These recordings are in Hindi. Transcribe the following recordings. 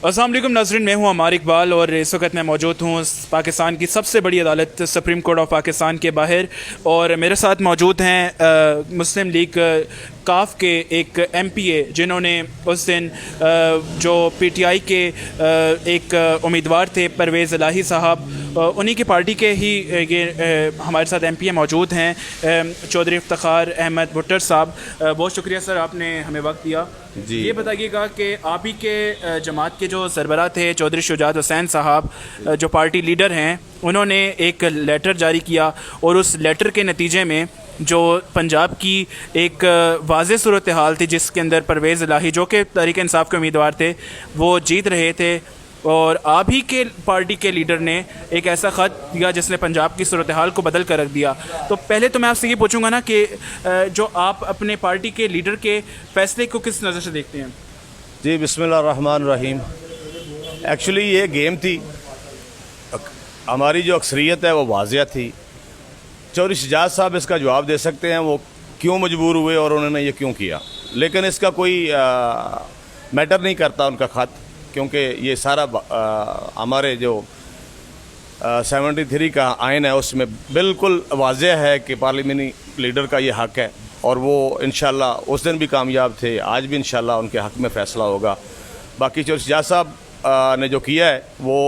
अस्सलाम वालेकुम नाज़रीन, मैं हूं अमार इकबाल और इस वक्त मैं मौजूद हूं पाकिस्तान की सबसे बड़ी अदालत सुप्रीम कोर्ट ऑफ पाकिस्तान के बाहर। और मेरे साथ मौजूद हैं मुस्लिम लीग काफ के एक MPA जिन्होंने उस दिन जो PTI के एक उम्मीदवार थे परवेज़ इलाही साहब, उन्हीं की पार्टी के ही ये हमारे साथ MPA मौजूद हैं, चौधरी इफ्तिखार अहमद भुट्टर साहब। बहुत शुक्रिया सर, आपने हमें वक्त दिया जी। ये बताइएगा कि आप ही के जमात के जो सरबराह थे चौधरी शुजात हुसैन साहब, जो पार्टी लीडर हैं, उन्होंने एक लेटर जारी किया और उस लेटर के नतीजे में जो पंजाब की एक वाज़ेह सूरत हाल थी जिसके अंदर परवेज़ इलाही जो कि तहरीक इंसाफ के उम्मीदवार थे वो जीत रहे थे, और आप ही के पार्टी के लीडर ने एक ऐसा ख़त दिया जिसने पंजाब की सूरत हाल को बदल कर रख दिया। तो पहले तो मैं आपसे ये पूछूंगा ना कि जो आप अपने पार्टी के लीडर के फ़ैसले को किस नज़र से देखते हैं? जी, बिस्मिल्लाहिर्रहमानिर्रहीम। एक्चुअली ये गेम थी, हमारी जो अक्सरियत है वो वाज़िया थी। चौधरी शुजात साहब इसका जवाब दे सकते हैं वो क्यों मजबूर हुए और उन्होंने ये क्यों किया, लेकिन इसका कोई मैटर नहीं करता उनका ख़त, क्योंकि ये सारा हमारे जो 73 का आइन है उसमें बिल्कुल वाज़ेह है कि पार्लियामेंट्री लीडर का ये हक़ है, और वो इंशाल्लाह उस दिन भी कामयाब थे, आज भी इंशाल्लाह उनके हक़ में फ़ैसला होगा। बाकी चौधरी शुजात साहब ने जो किया है वो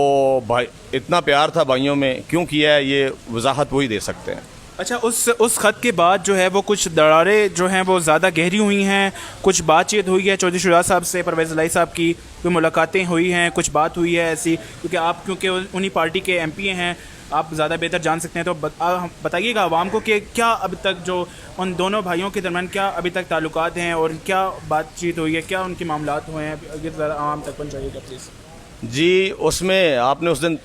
भाई इतना प्यार था भाइयों में, क्यों किया है ये वजाहत वही दे सकते हैं। अच्छा, उस ख़त के बाद जो है वो कुछ दरारें जो हैं वो ज़्यादा गहरी हुई हैं, कुछ बातचीत हुई है चौधरी शुजात साहब से, परवेज़ इलाही साहब की कोई मुलाकातें हुई हैं, कुछ बात हुई है ऐसी? क्योंकि उन्हीं पार्टी के MPA हैं, आप ज़्यादा बेहतर जान सकते हैं, तो बताइएगा आवाम को कि क्या अब तक जो उन दोनों भाइयों के दरमियान क्या अभी तक ताल्लुकात हैं और क्या बातचीत हुई है, क्या उनके मामलात हुए हैं, ये ज़रा आवाम तक पहुँचाइएगा प्लीज़। जी, उसमें आपने उस दिन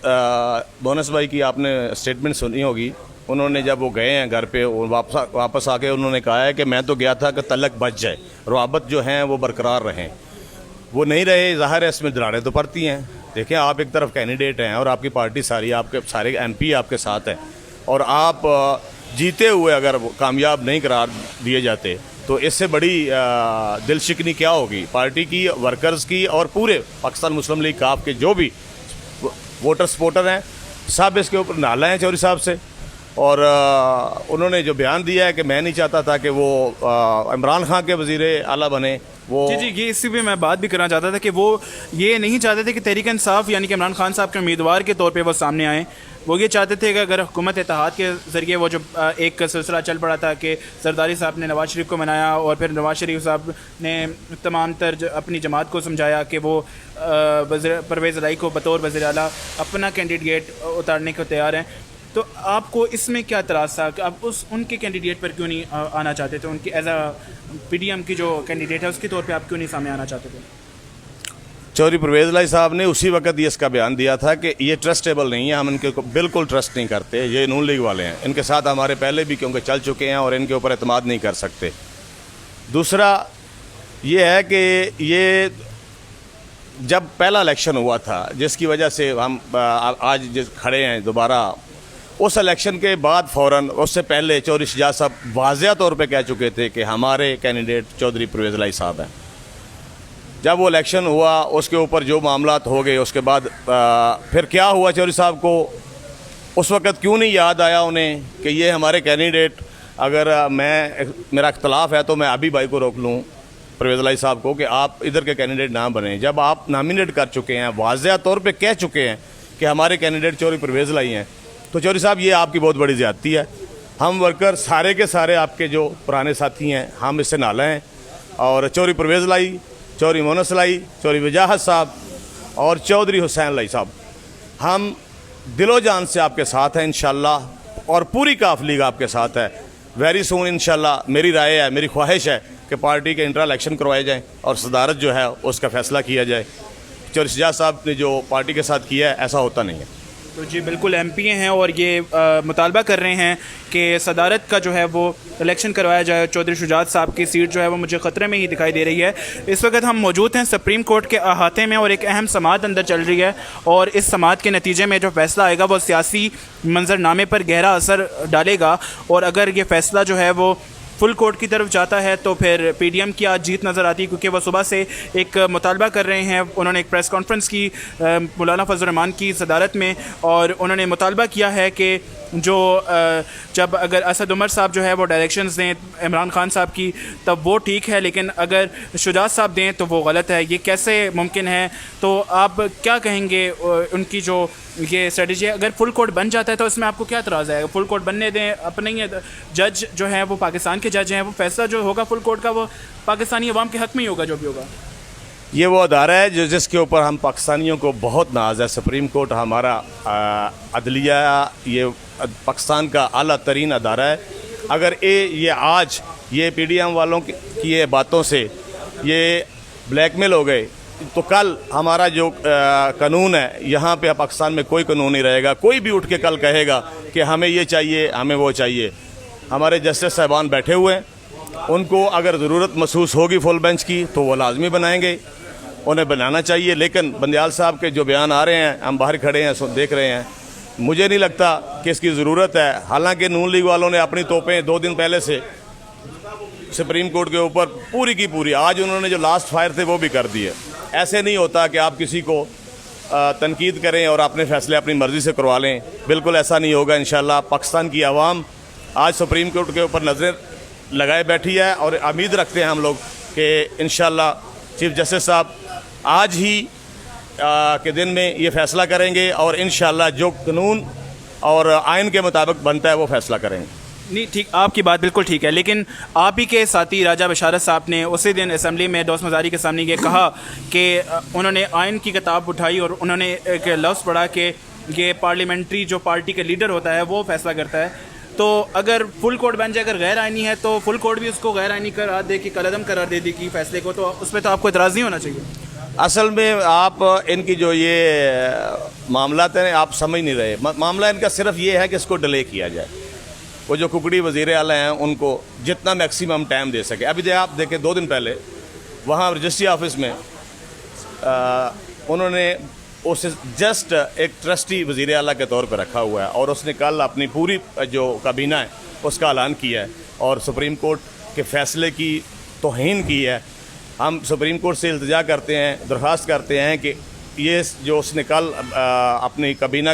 बोनस भाई की आपने स्टेटमेंट सुनी होगी। उन्होंने जब वो गए हैं घर पे और वापस आके उन्होंने कहा है कि मैं तो गया था कि तलक बच जाए, रवाबत जो हैं वो बरकरार रहें, वो नहीं रहे। ज़ाहिर है इसमें दरारें तो पड़ती हैं। देखें, आप एक तरफ कैंडिडेट हैं और आपकी पार्टी सारी, आपके सारे MP आपके साथ हैं, और आप जीते हुए अगर कामयाब नहीं करार दिए जाते तो इससे बड़ी दिलशिकनी क्या होगी पार्टी की, वर्कर्स की, और पूरे पाकिस्तान मुस्लिम लीग काफ के जो भी वोटर सपोर्टर हैं, सब इसके ऊपर नाला हैं चौधरी साहब से। और उन्होंने जो बयान दिया है कि मैं नहीं चाहता था कि वो इमरान खान के वज़ीर आला बने, वो जी, ये इसी पे मैं बात भी करना चाहता था कि वो ये नहीं चाहते थे कि तहरीक इंसाफ यानी कि इमरान खान साहब के उम्मीदवार के तौर पे वो सामने आए। वो ये चाहते थे कि अगर हुकूमत इत्तेहाद के ज़रिए वो जो एक सिलसिला चल पड़ा था कि सरदारी साहब ने नवाज़ शरीफ को मनाया और फिर नवाज़ शरीफ साहब ने तमाम तर अपनी जमात को समझाया कि वो परवेज़ इलाही को बतौर वज़ीर आला अपना कैंडिडेट उतारने को तैयार हैं। तो आपको इसमें क्या एतराज़ था कि आप उनके कैंडिडेट पर क्यों नहीं आना चाहते थे? उनकी एज PDM की जो कैंडिडेट है उसके तौर पे आप क्यों नहीं सामने आना चाहते थे? चौधरी परवेज़ इलाही साहब ने उसी वक्त ये इसका बयान दिया था कि ये ट्रस्टेबल नहीं है, हम इनके को बिल्कुल ट्रस्ट नहीं करते, ये नून लीग वाले हैं, इनके साथ हमारे पहले भी क्योंकि चल चुके हैं और इनके ऊपर एतमाद नहीं कर सकते। दूसरा ये है कि ये जब पहला इलेक्शन हुआ था जिसकी वजह से हम आज जिस खड़े हैं दोबारा, उस इलेक्शन के बाद फ़ौरन उससे पहले चौधरी शुजात साहब वाज़िया तौर पे कह चुके थे कि हमारे कैंडिडेट चौधरी परवेज़ इलाही साहब हैं। जब वो इलेक्शन हुआ उसके ऊपर जो मामलात हो गए, उसके बाद फिर क्या हुआ, चौधरी साहब को उस वक़्त क्यों नहीं याद आया उन्हें कि ये हमारे कैंडिडेट, अगर मेरा इख्तलाफ है तो मैं अभी भाई को रोक लूँ परवेज़ इलाही साहब को कि आप इधर के कैंडिडेट ना बने। जब आप नामिनेट कर चुके हैं, वाज़िया तौर पे कह चुके हैं कि हमारे कैंडिडेट चौधरी परवेज़ इलाही हैं, तो चौधरी साहब ये आपकी बहुत बड़ी ज़्यादती है। हम वर्कर सारे के सारे आपके जो पुराने साथी हैं, हम इससे नाला हैं, और चौधरी परवेज़ इलाही, चौधरी मोनस इलाही, चौधरी वजाहत साहब और चौधरी हुसैन इलाही साहब, हम दिलो जान से आपके साथ हैं इंशाल्लाह, और पूरी काफ लीग आपके साथ है। वेरी सून इंशाल्लाह मेरी राय है, मेरी ख्वाहिश है कि पार्टी के इंट्रा इलेक्शन करवाए जाएँ और सदारत जो है उसका फ़ैसला किया जाए। चौधरी शुजात साहब ने जो पार्टी के साथ किया है ऐसा होता नहीं है। तो जी बिल्कुल MPA हैं और ये मुतालबा कर रहे हैं कि सदारत का जो है वो इलेक्शन करवाया जाए। चौधरी शुजात साहब की सीट जो है वो मुझे ख़तरे में ही दिखाई दे रही है। इस वक्त हम मौजूद हैं सुप्रीम कोर्ट के अहाते में और एक अहम समाअत अंदर चल रही है, और इस समाअत के नतीजे में जो फ़ैसला आएगा वो सियासी मंजरनामे पर गहरा असर डालेगा, और अगर ये फ़ैसला जो है वो फुल कोर्ट की तरफ जाता है तो फिर पीडीएम की आज जीत नज़र आती है, क्योंकि वह सुबह से एक मुतालबा कर रहे हैं। उन्होंने एक प्रेस कॉन्फ्रेंस की मौलाना फजल रहमान की सदारत में, और उन्होंने मुतालबा किया है कि जो जब अगर असद उमर साहब जो है वो डायरेक्शंस दें इमरान खान साहब की तब वो ठीक है, लेकिन अगर शुजात साहब दें तो वो गलत है। ये कैसे मुमकिन है? तो आप क्या कहेंगे उनकी जो ये स्ट्रेटजी है? अगर फुल कोर्ट बन जाता है तो इसमें आपको क्या एतराज़ है? फुल कोर्ट बनने दें, अपने ही जज जो है वो पाकिस्तान के जज हैं, वो फैसला जो होगा फुल कोर्ट का वो पाकिस्तानी अवाम के हक़ में ही होगा जो भी होगा। ये वो अदारा है जो जिसके ऊपर हम पाकिस्तानियों को बहुत नाज है। सुप्रीम कोर्ट हमारा अदलिया, ये पाकिस्तान का आला तरीन अदारा है। अगर ये आज ये पीडीएम वालों की ये बातों से ये ब्लैकमेल हो गए तो कल हमारा जो कानून है, यहाँ पे पाकिस्तान में कोई कानून नहीं रहेगा। कोई भी उठ के कल कहेगा कि हमें ये चाहिए, हमें वो चाहिए। हमारे जस्टिस साहबान बैठे हुए हैं, उनको अगर ज़रूरत महसूस होगी फुल बेंच की तो वो लाजमी बनाएंगे, उन्हें बनाना चाहिए। लेकिन बंदियाल साहब के जो बयान आ रहे हैं, हम बाहर खड़े हैं देख रहे हैं, मुझे नहीं लगता कि इसकी ज़रूरत है। हालांकि नून लीग वालों ने अपनी तोपें 2 दिन पहले से सुप्रीम कोर्ट के ऊपर पूरी की पूरी, आज उन्होंने जो लास्ट फायर थे वो भी कर दिए। ऐसे नहीं होता कि आप किसी को तनकीद करें और अपने फैसले अपनी मर्ज़ी से करवा लें, बिल्कुल ऐसा नहीं होगा। इंशाल्लाह पाकिस्तान की आवाम आज सुप्रीम कोर्ट के ऊपर नज़रें लगाए बैठी है और उम्मीद रखते हैं हम लोग कि इंशाल्लाह चीफ जस्टिस साहब आज ही के दिन में ये फ़ैसला करेंगे और इंशाल्लाह जो कानून और आइन के मुताबिक बनता है वो फ़ैसला करेंगे। नहीं, ठीक, आपकी बात बिल्कुल ठीक है, लेकिन आप ही के साथी राजा बशारत साहब ने उसी दिन असम्बली में डॉस मज़ारी के सामने ये कहा कि उन्होंने आइन की किताब उठाई और उन्होंने एक लफ्ज़ पढ़ा कि ये पार्लियामेंट्री जो पार्टी का लीडर होता है वो फैसला करता है। तो अगर फुल कोर्ट बन जाए, अगर गैर आइनी है तो फुल कोर्ट भी उसको गैर आइनी करार दे कि कलअदम करार दे दी कि फैसले को, तो उस पर तो आपको इतराज़ नहीं होना चाहिए। असल में आप इनकी जो ये मामला हैं आप समझ नहीं रहे। मामला इनका सिर्फ ये है कि इसको डिले किया जाए। वो जो कुकड़ी वज़ीर आला हैं उनको जितना मैक्सिमम टाइम दे सके। अभी आप देखें 2 दिन पहले वहाँ रजिस्ट्री ऑफिस में उन्होंने उसे जस्ट एक ट्रस्टी वज़ीर आला के तौर पर रखा हुआ है और उसने कल अपनी पूरी जो काबीना है उसका ऐलान किया है और सुप्रीम कोर्ट के फ़ैसले की तौहीन की है। हम सुप्रीम कोर्ट से इल्तिजा करते हैं, दरख्वास्त करते हैं कि ये जो उसने कल अपनी काबीना